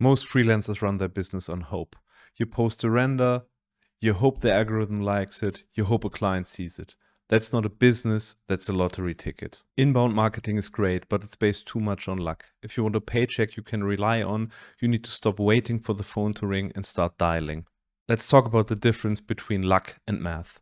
Most freelancers run their business on hope. You post a render, you hope the algorithm likes it, you hope a client sees it. That's not a business, that's a lottery ticket. Inbound marketing is great, but it's based too much on luck. If you want a paycheck you can rely on, you need to stop waiting for the phone to ring and start dialing. Let's talk about the difference between luck and math.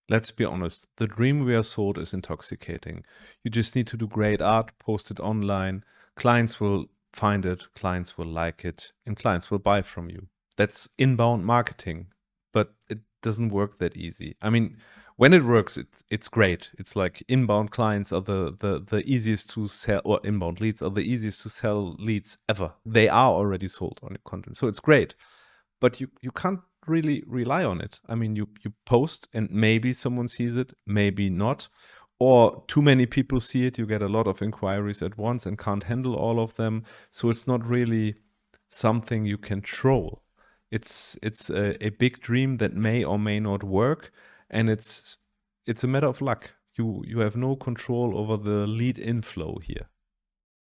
Let's be honest, the dream we are sold is intoxicating. You just need to do great art, post it online, clients will find it, clients will like it, and clients will buy from you. That's inbound marketing, but it doesn't work that easy. I mean, when it works, it's great. It's like inbound clients are the easiest to sell, or inbound leads are the easiest to sell leads ever. They are already sold on your content, so it's great. But you can't really rely on it. I mean, you post and maybe someone sees it, maybe not. Or too many people see it, you get a lot of inquiries at once and can't handle all of them. So it's not really something you control. It's a big dream that may or may not work, and it's a matter of luck. You have no control over the lead inflow here.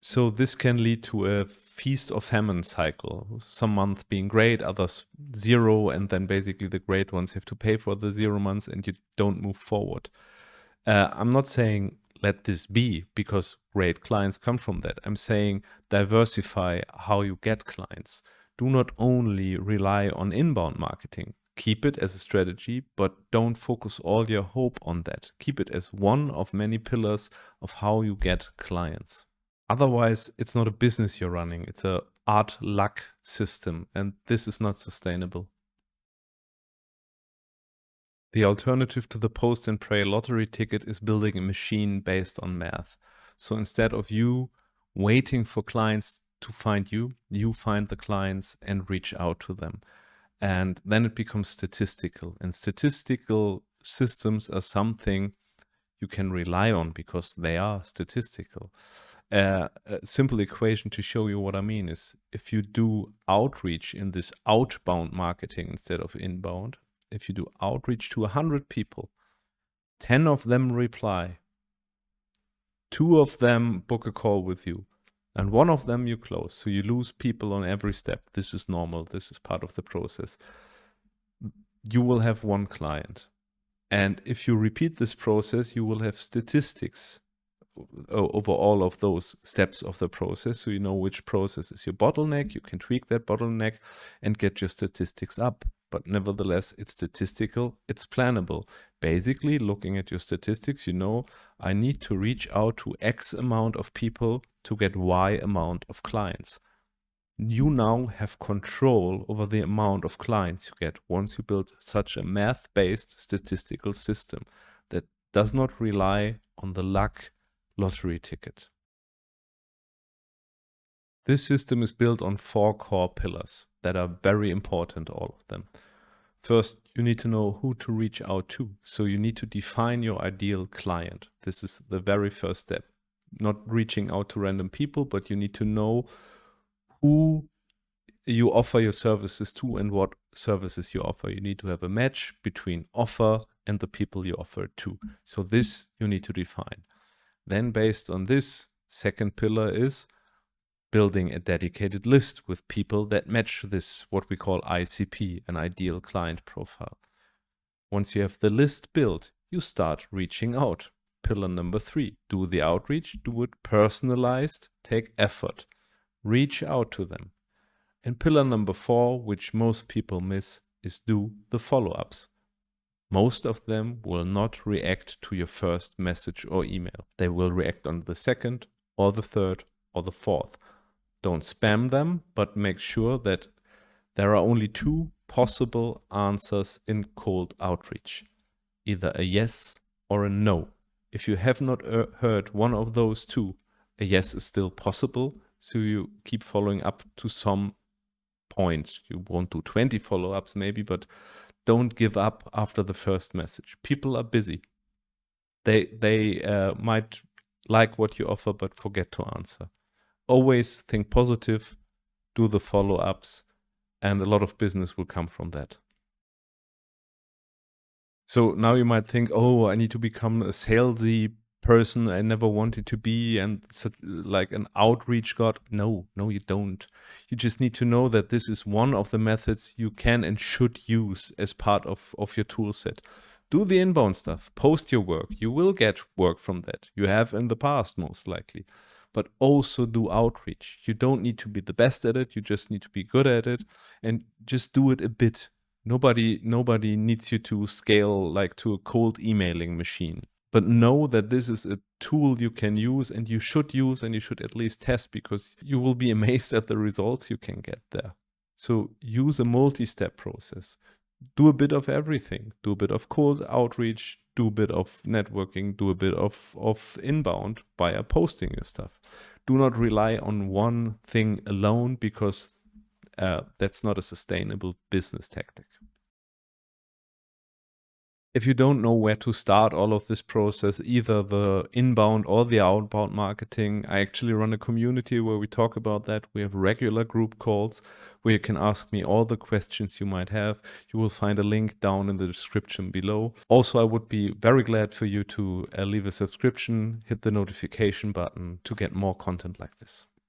So this can lead to a feast or famine cycle. Some months being great, others zero, and then basically the great ones have to pay for the 0 months and you don't move forward. I'm not saying let this be, because great clients come from that. I'm saying diversify how you get clients. Do not only rely on inbound marketing. Keep it as a strategy, but don't focus all your hope on that. Keep it as one of many pillars of how you get clients. Otherwise, it's not a business you're running. It's a art luck system, and this is not sustainable. The alternative to the post and pray lottery ticket is building a machine based on math. So instead of you waiting for clients to find you, you find the clients and reach out to them. And then it becomes statistical. And statistical systems are something you can rely on because they are statistical. A simple equation to show you what I mean is if you do outreach in this outbound marketing instead of inbound, if you do outreach to 100 people, 10 of them reply, 2 of them book a call with you, and 1 of them you close. So you lose people on every step. This is normal. This is part of the process. You will have 1 client. And if you repeat this process, you will have statistics over all of those steps of the process. So you know which process is your bottleneck. You can tweak that bottleneck and get your statistics up. But nevertheless, it's statistical, it's plannable. Basically, looking at your statistics, you know, I need to reach out to X amount of people to get Y amount of clients. You now have control over the amount of clients you get once you build such a math-based statistical system that does not rely on the luck lottery ticket. This system is built on 4 core pillars that are very important, all of them. First, you need to know who to reach out to. So you need to define your ideal client. This is the very first step. Not reaching out to random people, but you need to know who you offer your services to and what services you offer. You need to have a match between offer and the people you offer to. So this you need to define. Then based on this, second pillar is building a dedicated list with people that match this, what we call ICP, an ideal client profile. Once you have the list built, you start reaching out. Pillar number 3, do the outreach, do it personalized, take effort, reach out to them. And pillar number 4, which most people miss, is do the follow-ups. Most of them will not react to your first message or email. They will react on the second or the third or the fourth. Don't spam them, but make sure that there are only 2 possible answers in cold outreach. Either a yes or a no. If you have not heard one of those 2, a yes is still possible, so you keep following up to some point. You won't do 20 follow-ups maybe, but don't give up after the first message. People are busy. They might like what you offer, but forget to answer. Always think positive, do the follow-ups, and a lot of business will come from that. So now you might think, oh, I need to become a salesy person I never wanted to be and like an outreach god. No, you don't. You just need to know that this is one of the methods you can and should use as part of your tool set. Do the inbound stuff, post your work. You will get work from that. You have in the past, most likely. But also do outreach. You don't need to be the best at it. You just need to be good at it and just do it a bit. Nobody needs you to scale like to a cold emailing machine. But know that this is a tool you can use and you should at least test, because you will be amazed at the results you can get there. So use a multi-step process. Do a bit of everything. Do a bit of cold outreach, do a bit of networking, do a bit of inbound via posting your stuff. Do not rely on one thing alone, because that's not a sustainable business tactic. If you don't know where to start all of this process, either the inbound or the outbound marketing, I actually run a community where we talk about that. We have regular group calls where you can ask me all the questions you might have. You will find a link down in the description below. Also, I would be very glad for you to leave a subscription, hit the notification button to get more content like this.